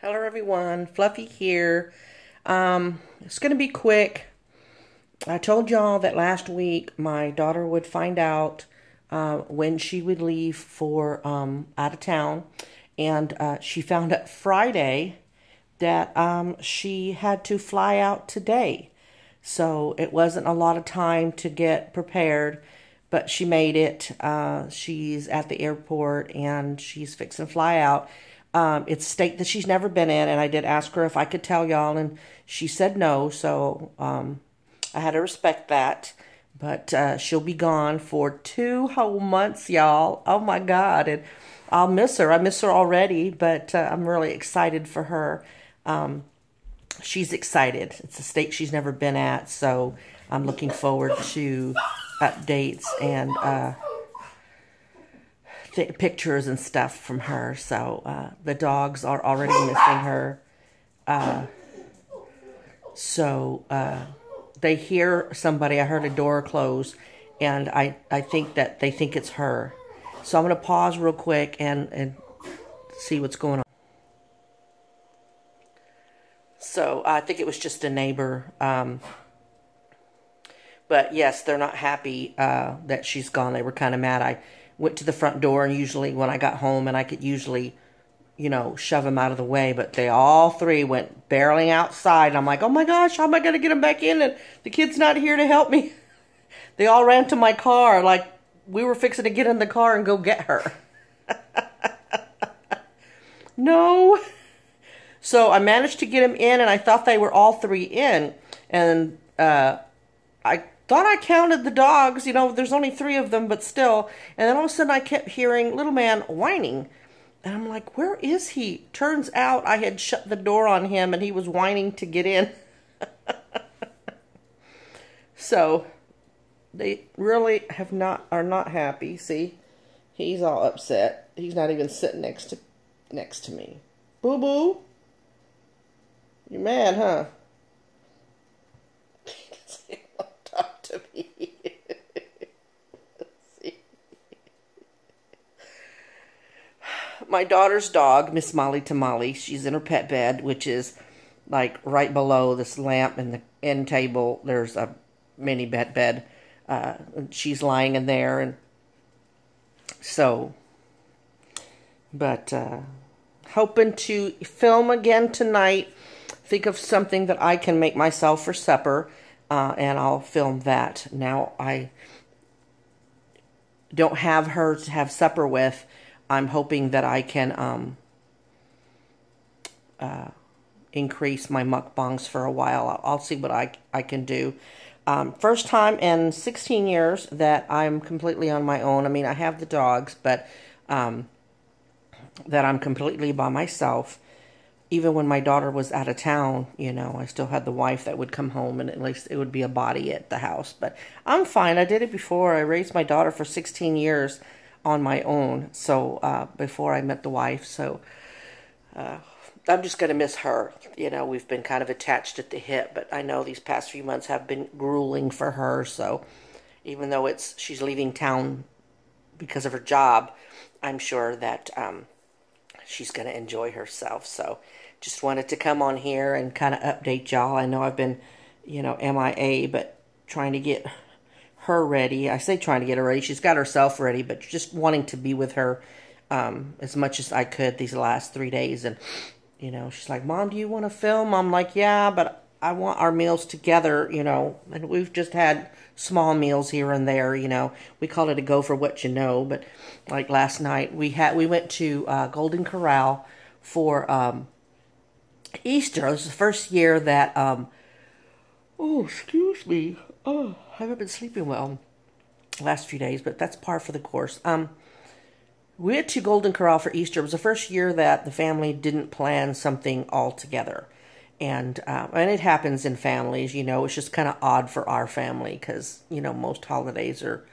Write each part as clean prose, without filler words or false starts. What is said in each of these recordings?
Hello everyone, Fluffy here. It's going to be quick. I told y'all that last week my daughter would find out when she would leave for out of town. And she found out Friday that she had to fly out today. So it wasn't a lot of time to get prepared, but she made it. She's at the airport and she's fixing to fly out. It's a state that she's never been in, and I did ask her if I could tell y'all, and she said no, so I had to respect that. But she'll be gone for 2 whole months, y'all. Oh my God, and I'll miss her. I miss her already, but I'm really excited for her. She's excited. It's a state she's never been at, so I'm looking forward to updates and pictures and stuff from her. So the dogs are already missing her. They hear somebody. I heard a door close, and I think that they think it's her. So I'm going to pause real quick and see what's going on. So I think it was just a neighbor. But yes, they're not happy that she's gone. They were kind of mad. I went to the front door, and usually when I got home, and I could usually, shove them out of the way, but they all three went barreling outside, and I'm like, oh my gosh, how am I going to get them back in? And the kid's not here to help me. They all ran to my car like we were fixing to get in the car and go get her. No. So I managed to get them in, and I thought they were all three in, and I thought I counted the dogs. There's only 3 of them, but still. And then all of a sudden I kept hearing little man whining. And I'm like, where is he? Turns out I had shut the door on him and he was whining to get in. So they really are not happy. See, he's all upset. He's not even sitting next to me. Boo boo. You mad, huh? Talk to me. My daughter's dog, Miss Molly Tamale, she's in her pet bed, which is like right below this lamp and the end table. There's a mini bed. She's lying in there, and so, but hoping to film again tonight. Think of something that I can make myself for supper. And I'll film that. Now I don't have her to have supper with. I'm hoping that I can increase my mukbangs for a while. I'll see what I can do. First time in 16 years that I'm completely on my own. I mean, I have the dogs, but that I'm completely by myself. Even when my daughter was out of town, I still had the wife that would come home, and at least it would be a body at the house. But I'm fine. I did it before. I raised my daughter for 16 years on my own, so before I met the wife. So I'm just going to miss her. We've been kind of attached at the hip, but I know these past few months have been grueling for her. So even though she's leaving town because of her job, I'm sure that she's going to enjoy herself. So just wanted to come on here and kind of update y'all. I know I've been, MIA, but trying to get her ready. I say trying to get her ready. She's got herself ready, but just wanting to be with her as much as I could these last 3 days. And, she's like, Mom, do you want to film? I'm like, yeah, but I want our meals together, and we've just had small meals here and there, we call it a go for what you know. But like last night we went to Golden Corral for Easter. This is the first year that oh, excuse me, I haven't been sleeping well the last few days, but that's par for the course. We went to Golden Corral for Easter. It was the first year that the family didn't plan something all together. And it happens in families, it's just kind of odd for our family because, most holidays are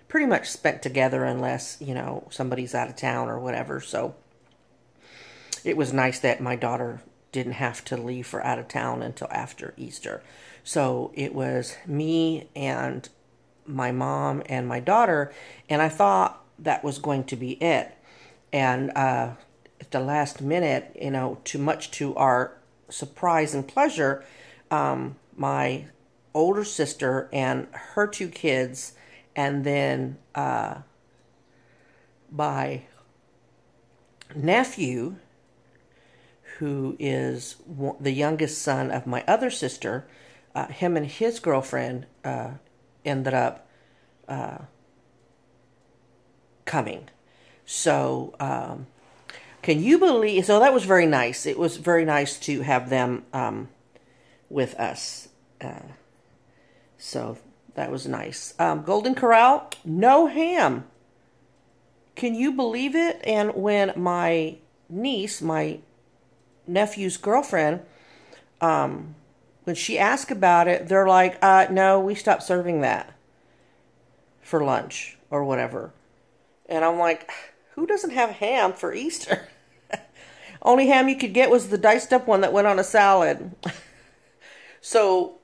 pretty much spent together unless, somebody's out of town or whatever. So it was nice that my daughter didn't have to leave for out of town until after Easter. So it was me and my mom and my daughter, and I thought that was going to be it. And at the last minute, too much to our surprise and pleasure, my older sister and her 2 kids, and then my nephew, who is the youngest son of my other sister, him and his girlfriend ended up coming. So, can you believe? So that was very nice. It was very nice to have them with us. So that was nice. Golden Corral, no ham. Can you believe it? And when my niece, my nephew's girlfriend, when she asked about it, they're like, no, we stopped serving that for lunch or whatever. And I'm like, who doesn't have ham for Easter? Only ham you could get was the diced up one that went on a salad. So,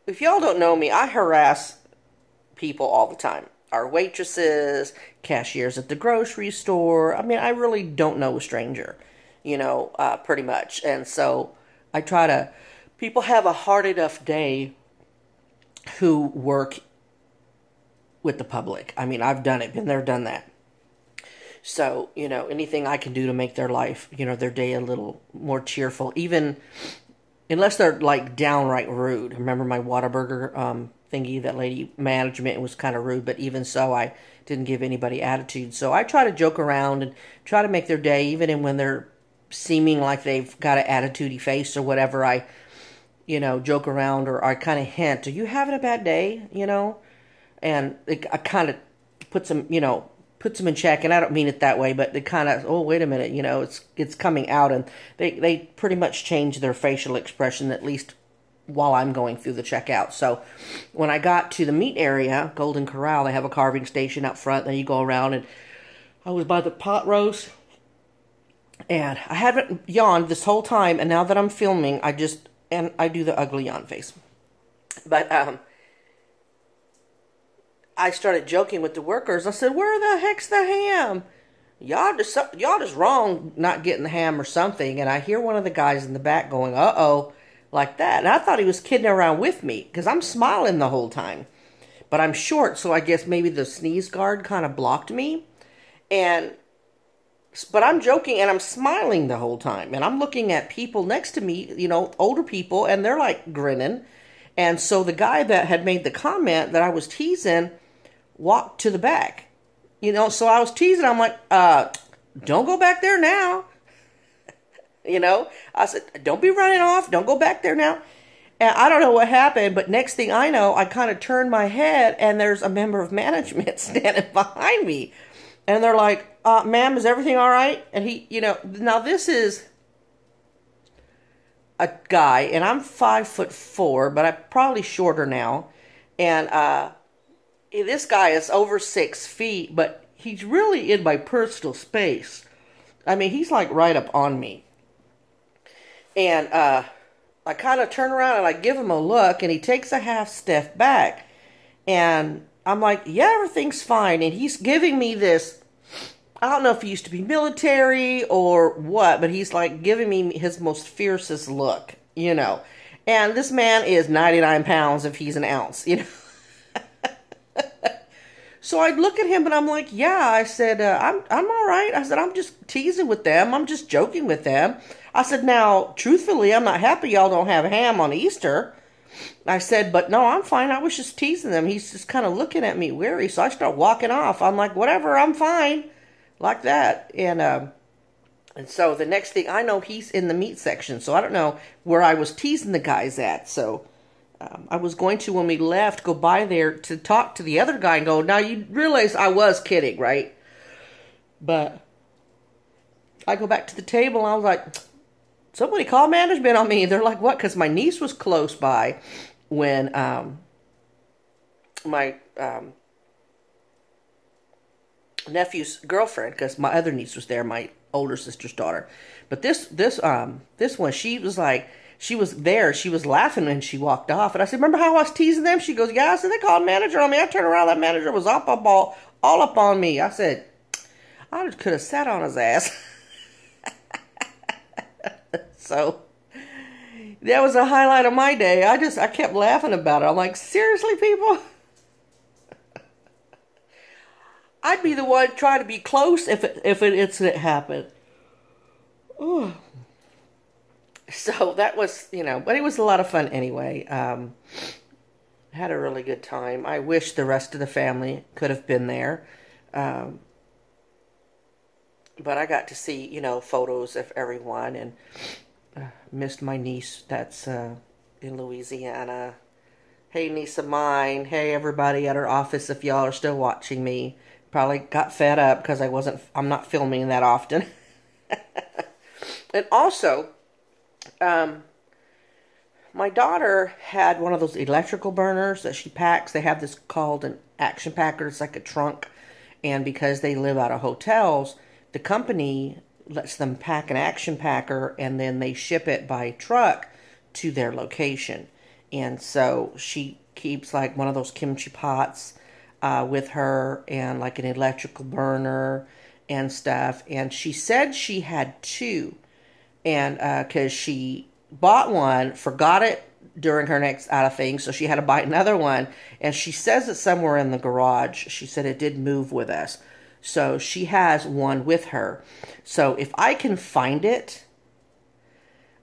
if y'all don't know me, I harass people all the time. Our waitresses, cashiers at the grocery store. I mean, I really don't know a stranger, pretty much. And so, I try to... People have a hard enough day who work with the public. I mean, I've done it, been there, done that. So, anything I can do to make their life, their day a little more cheerful, even unless they're like downright rude. Remember my Whataburger thingy, that lady management was kind of rude, but even so, I didn't give anybody attitude. So I try to joke around and try to make their day, even when they're seeming like they've got an attitudey face or whatever. I, joke around, or I kind of hint, are you having a bad day, And I kind of puts them in check, and I don't mean it that way, but they kind of, oh, wait a minute, it's coming out, and they pretty much change their facial expression, at least while I'm going through the checkout. So when I got to the meat area, Golden Corral, they have a carving station out front, then you go around, and I was by the pot roast, and I haven't yawned this whole time, and now that I'm filming, I do the ugly yawn face. But, I started joking with the workers. I said, where the heck's the ham? Y'all just wrong not getting the ham or something. And I hear one of the guys in the back going, uh-oh, like that. And I thought he was kidding around with me because I'm smiling the whole time. But I'm short, so I guess maybe the sneeze guard kind of blocked me. But I'm joking and I'm smiling the whole time. And I'm looking at people next to me, older people, and they're like grinning. And so the guy that had made the comment that I was teasing walked to the back. So I was teasing. I'm like, don't go back there now. I said, don't be running off. Don't go back there now. And I don't know what happened, but next thing I know, I kind of turned my head and there's a member of management standing behind me. And they're like, ma'am, is everything all right? And he, now this is a guy, and I'm 5'4", but I'm probably shorter now. And this guy is over 6 feet, but he's really in my personal space. I mean, he's like right up on me. And I kind of turn around and I give him a look, and he takes a half step back. And I'm like, yeah, everything's fine. And he's giving me this, I don't know if he used to be military or what, but he's like giving me his most fiercest look, And this man is 99 pounds if he's an ounce, So I'd look at him and I'm like, yeah, I said, I'm all right. I said, I'm just teasing with them. I'm just joking with them. I said, now, truthfully, I'm not happy y'all don't have ham on Easter. I said, but no, I'm fine. I was just teasing them. He's just kind of looking at me weary. So I start walking off. I'm like, whatever, I'm fine. Like that. And so the next thing I know, he's in the meat section. So I don't know where I was teasing the guys at. So I was going to, when we left, go by there to talk to the other guy and go, now you realize I was kidding, right? But I go back to the table and I was like, somebody call management on me. They're like, what? Because my niece was close by when my nephew's girlfriend, because my other niece was there, my older sister's daughter. But this one, she was like, she was there. She was laughing when she walked off. And I said, remember how I was teasing them? She goes, yeah. I said, they called manager on me. I turned around. That manager was all up on me. I said, I just could have sat on his ass. So that was a highlight of my day. I kept laughing about it. I'm like, seriously, people? I'd be the one trying to be close if an incident happened. Ooh. So that was, but it was a lot of fun anyway. Had a really good time. I wish the rest of the family could have been there. But I got to see, photos of everyone, and missed my niece that's in Louisiana. Hey, niece of mine. Hey, everybody at her office, if y'all are still watching me. Probably got fed up because I'm not filming that often. And also, my daughter had one of those electrical burners that she packs. They have this called an action packer. It's like a trunk. And because they live out of hotels, the company lets them pack an action packer, and then they ship it by truck to their location. And so she keeps like one of those kimchi pots with her, and like an electrical burner and stuff. And she said she had two, and because she bought one, forgot it during her next out of things, so she had to buy another one. And she says it's somewhere in the garage. She said it did move with us, so she has one with her. So if I can find it,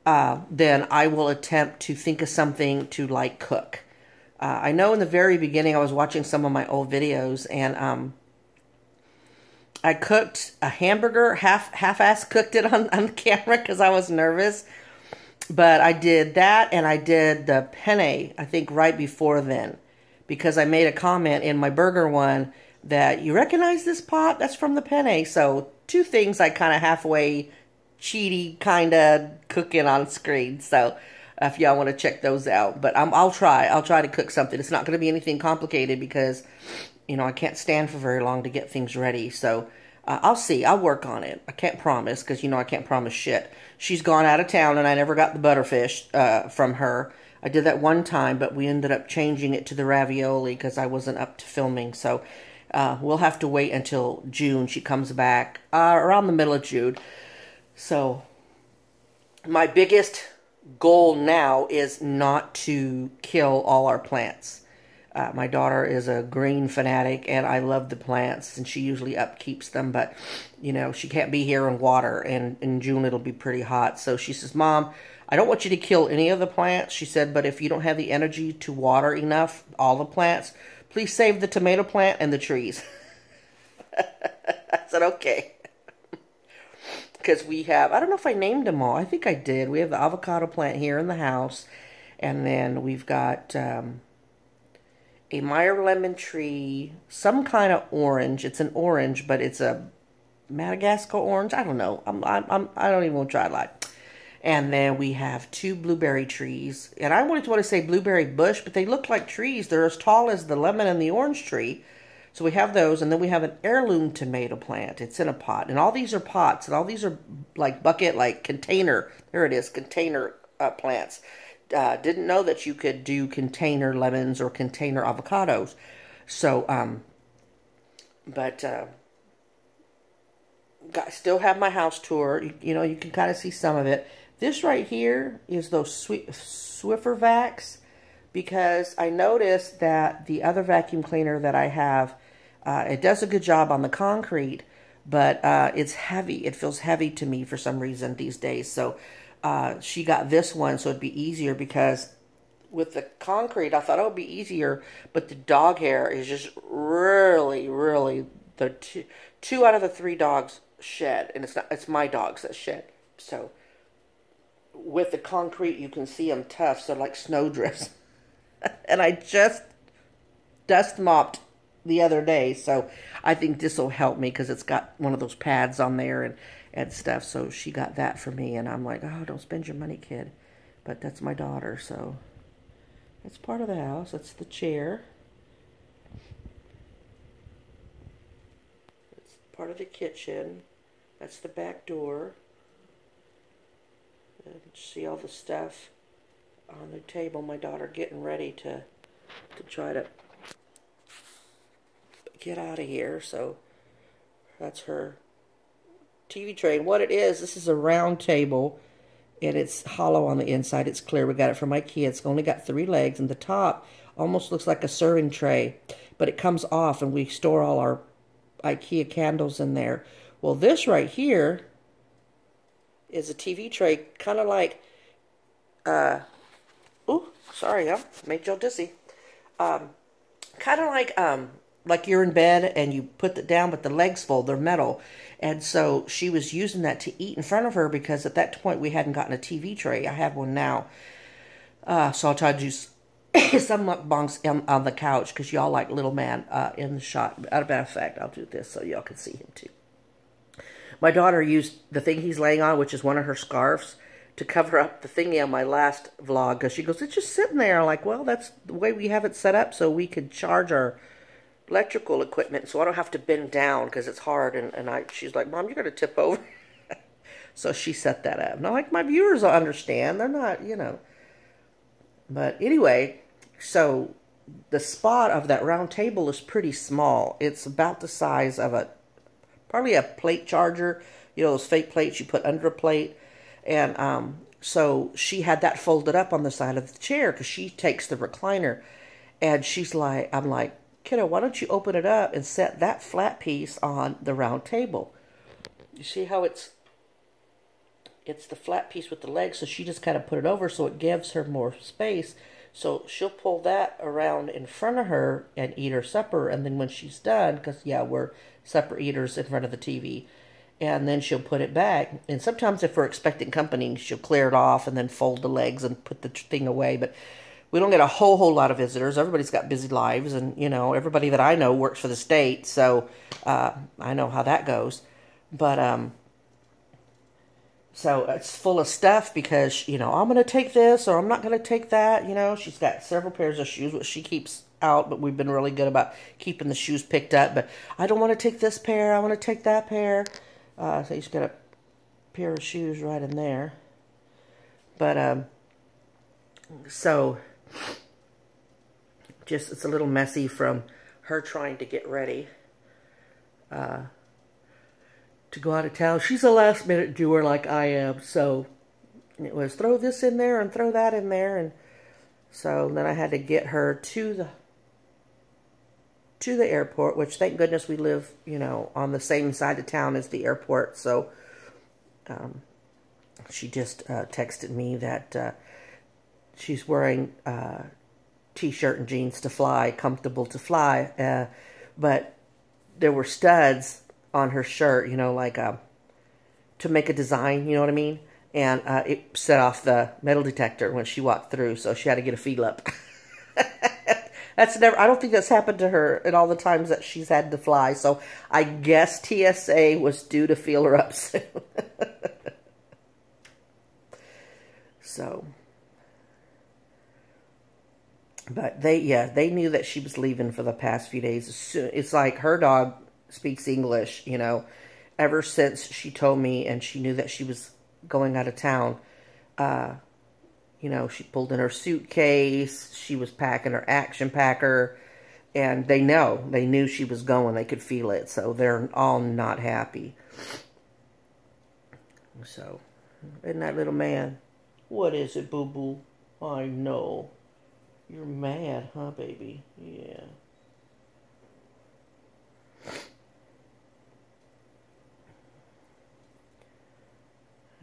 then I will attempt to think of something to like cook. I know in the very beginning I was watching some of my old videos, and I cooked a hamburger, half-ass cooked it on camera because I was nervous. But I did that, and I did the penne, I think, right before then, because I made a comment in my burger one that, you recognize this pot? That's from the penne. So two things I kind of halfway cheaty kind of cooking on screen. So if y'all want to check those out. But I'll try to cook something. It's not going to be anything complicated because, I can't stand for very long to get things ready. So I'll see. I'll work on it. I can't promise because, I can't promise shit. She's gone out of town, and I never got the butterfish from her. I did that one time, but we ended up changing it to the ravioli because I wasn't up to filming. So we'll have to wait until June. She comes back around the middle of June. So my biggest goal now is not to kill all our plants. My daughter is a green fanatic, and I love the plants, and she usually upkeeps them, but, she can't be here in water, and in June it'll be pretty hot. So she says, Mom, I don't want you to kill any of the plants, she said, but if you don't have the energy to water enough, all the plants, please save the tomato plant and the trees. I said, okay. Because we have, I don't know if I named them all. I think I did. We have the avocado plant here in the house, and then we've got a Meyer lemon tree, some kind of orange. It's an orange, but it's a Madagascar orange. I don't know. I don't even want to try it like. And then we have two blueberry trees. And I wanted to say blueberry bush, but they look like trees. They're as tall as the lemon and the orange tree. So we have those. And then we have an heirloom tomato plant. It's in a pot. And all these are pots. And all these are like bucket, like container. There it is, container plants. Didn't know that you could do container lemons or container avocados. So, still have my house tour. You can kind of see some of it. This right here is those Swiffer vacs, because I noticed that the other vacuum cleaner that I have, it does a good job on the concrete, but it's heavy. It feels heavy to me for some reason these days. So she got this one so it'd be easier, because with the concrete I thought it would be easier, but the dog hair is just really, really, the two out of the three dogs shed, and it's my dogs that shed. So with the concrete you can see them tough, so like snowdrifts. And I just dust mopped the other day, so I think this will help me because it's got one of those pads on there and stuff. So she got that for me, and I'm like, oh, don't spend your money, kid. But that's my daughter, so that's part of the house. That's the chair. It's part of the kitchen. That's the back door. And see all the stuff on the table. My daughter getting ready to try to get out of here. So that's her TV tray. And what it is, this is a round table and it's hollow on the inside. It's clear. We got it from IKEA. It's only got 3 legs, and the top almost looks like a serving tray, but it comes off, and we store all our IKEA candles in there. Well, this right here is a TV tray, kind of like, ooh, sorry, I made y'all dizzy. Kind of like you're in bed and you put it down, but the legs fold, they're metal. And so she was using that to eat in front of her because at that point we hadn't gotten a TV tray. I have one now. So I'll try to do some mukbangs on the couch because y'all like little man in the shot. Out of matter of fact, I'll do this so y'all can see him too. My daughter used the thing he's laying on, which is one of her scarves, to cover up the thingy on my last vlog. Because she goes, it's just sitting there. I'm like, well, that's the way we have it set up so we could charge our electrical equipment so I don't have to bend down because it's hard. And she's like, Mom, you're going to tip over. So she set that up. Now, like, my viewers will understand. They're not, you know. But anyway, so the spot of that round table is pretty small. It's about the size of probably a plate charger. You know, those fake plates you put under a plate. And so she had that folded up on the side of the chair because she takes the recliner. And she's like, I'm like, kiddo, why don't you open it up and set that flat piece on the round table? You see how it's the flat piece with the legs, so she just kind of put it over so it gives her more space. So she'll pull that around in front of her and eat her supper, and then when she's done, because, yeah, we're supper eaters in front of the TV, and then she'll put it back. And sometimes if we're expecting company, she'll clear it off and then fold the legs and put the thing away, but we don't get a whole lot of visitors. Everybody's got busy lives, and, you know, everybody that I know works for the state, so I know how that goes. But, so it's full of stuff because, you know, I'm going to take this or I'm not going to take that. You know, she's got several pairs of shoes, which she keeps out, but we've been really good about keeping the shoes picked up. But I don't want to take this pair. I want to take that pair. So she's got a pair of shoes right in there. But, so just, it's a little messy from her trying to get ready. To go out of town. She's a last minute doer like I am, so it was throw this in there and throw that in there, and so then I had to get her to the airport, which thank goodness we live, you know, on the same side of town as the airport. So she just texted me that she's wearing t-shirt and jeans to fly, comfortable to fly, but there were studs on her shirt, you know, like to make a design, you know what I mean? And it set off the metal detector when she walked through, so she had to get a feel up. That's never, I don't think that's happened to her in all the times that she's had to fly, so I guess TSA was due to feel her up soon. So, but they knew that she was leaving for the past few days. It's like her dog speaks English, you know, ever since she told me and she knew that she was going out of town. You know, she pulled in her suitcase, she was packing her action packer, and they knew she was going, they could feel it, so they're all not happy. So, isn't that little man? What is it, boo-boo? I know. You're mad, huh, baby? Yeah.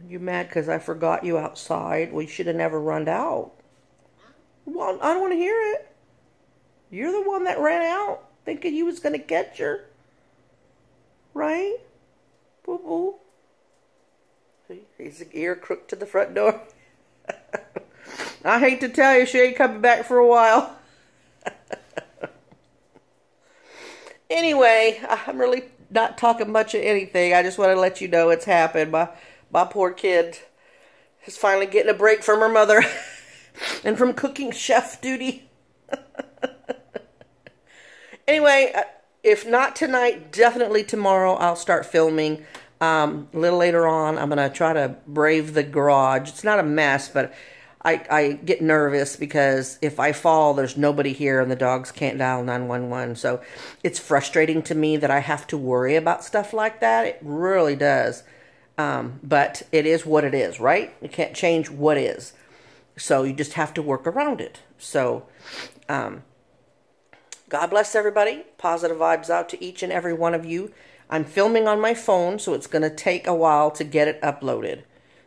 You mad because I forgot you outside? We should have never run out. Well, I don't want to hear it. You're the one that ran out thinking you was going to catch her. Right? Boo-boo. See, he's an ear crooked to the front door. I hate to tell you, she ain't coming back for a while. Anyway, I'm really not talking much of anything. I just want to let you know it's happened. My poor kid is finally getting a break from her mother and from cooking chef duty. Anyway, if not tonight, definitely tomorrow I'll start filming. A little later on, I'm going to try to brave the garage. It's not a mess, but I get nervous because if I fall, there's nobody here and the dogs can't dial 911. So it's frustrating to me that I have to worry about stuff like that. It really does. But it is what it is, right? You can't change what is. So you just have to work around it. So God bless everybody. Positive vibes out to each and every one of you. I'm filming on my phone, so it's going to take a while to get it uploaded.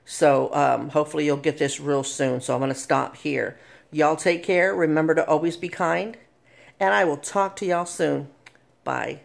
So hopefully you'll get this real soon. So I'm going to stop here. Y'all take care. Remember to always be kind. And I will talk to y'all soon. Bye.